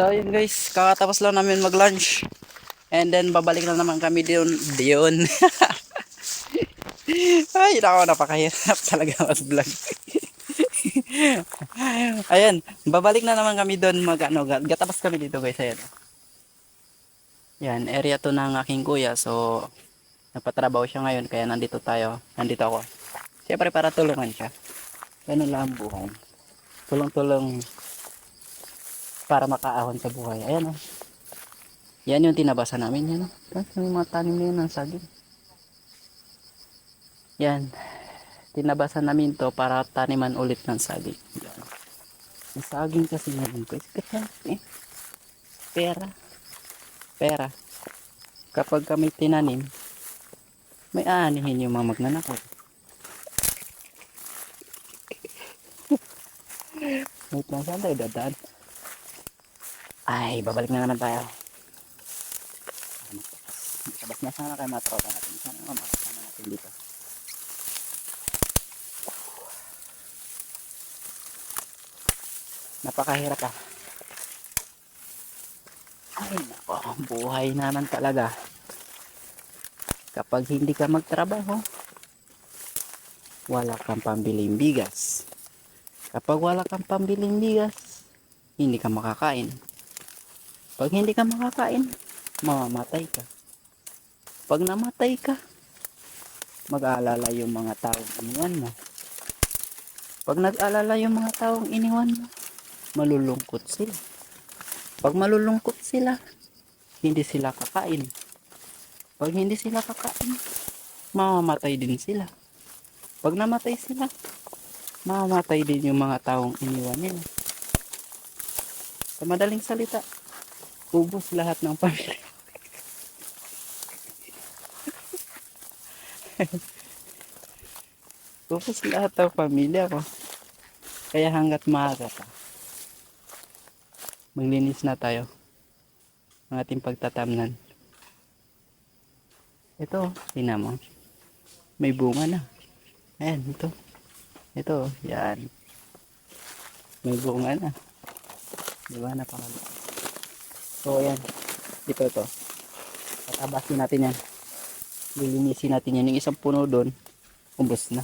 So ayun guys, kakatapos lang namin mag-lunch. And then babalik na naman kami diyon. Ay, nako, napakahirap talaga mag-vlog. Ayan, babalik na naman kami doon gatapos kami dito guys, ayan. Yan, area to ng aking kuya. So, napatrabaho siya ngayon kaya nandito ako. Siyempre para tulungan siya. Ganun lang ang buhay. Tulong-tulong para makaahon sa buhay. Ayan o. Yan yung tinabasa namin yan. Yung mga tanim na yun ng saging. Yan. Tinabasa namin to para taniman ulit ng saging. Yan. Yung saging kasi ngayon ko. Pera. Pera. Kapag kami tinanim, may aanihin yung mga magnanakaw. Wait lang, saan tayo dadaan? Ay, babalik na naman tayo. Magtabas na sana kayo mga tropa natin. Sana makakasama natin dito. Napakahirap ah. Ay nako, buhay naman talaga. Kapag hindi ka magtrabaho, wala kang pambiling bigas. Kapag wala kang pambiling bigas, hindi ka makakain. Pag hindi ka makakain, mamamatay ka. Pag namatay ka, mag-aalala yung mga taong iniwan mo. Pag nag-alala yung mga taong iniwan mo, malulungkot sila. Pag malulungkot sila, hindi sila kakain. Pag hindi sila kakain, mamamatay din sila. Pag namatay sila, mamamatay din yung mga taong iniwan nila. Sa madaling salita, ubos lahat ng pamilya. Ubos lahat ng pamilya ko. Kaya hanggat maaga pa, maglinis na tayo ng ating pagtatamnan. Ito, tingnan mo. May bunga na. Ayan, ito. Ito, yan. May bunga na. Diba, napakalakas. So, ayan. Ito. Patabasin natin yan. Lilinisin natin yan. Yung isang puno doon, ubos na.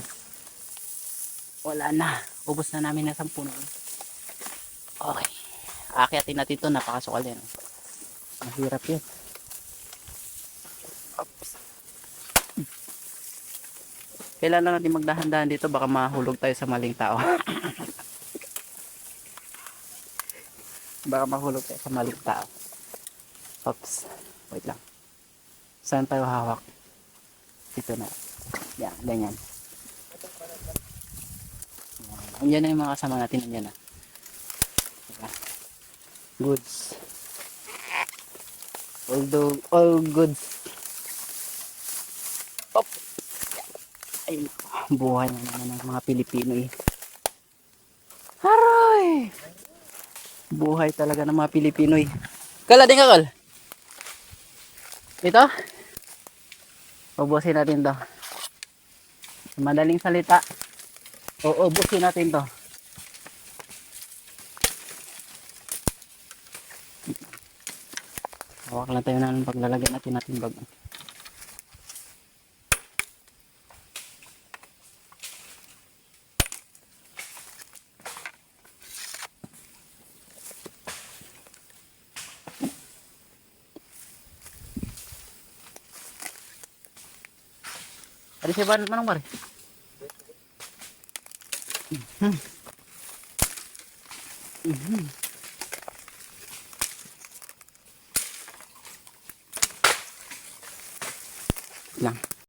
Wala na. Ubos na namin na isang puno. Okay. Aakyatin natin ito. Napakasukal yan. Mahirap yan. Oops. Kailangan natin magdahan-dahan dito. Baka mahulog tayo sa maling tao. Baka mahulog tayo sa maling tao. Oops. Wait lang. Saan tayo hawak? Dito na. Yan, ganyan. Andiyan na yung mga kasama natin. Andiyan na. Diba? Goods. All goods. Op. Ay, buhay na naman ng mga Pilipino eh. Haroy! Buhay talaga ng mga Pilipino eh. Kala din ka, Kal? Ito? Ubusin natin to. Sa madaling salita, uubusin natin to. Hawak lang tayo ng paglalagyan natin bag. Ada siapa manong pare? Lang.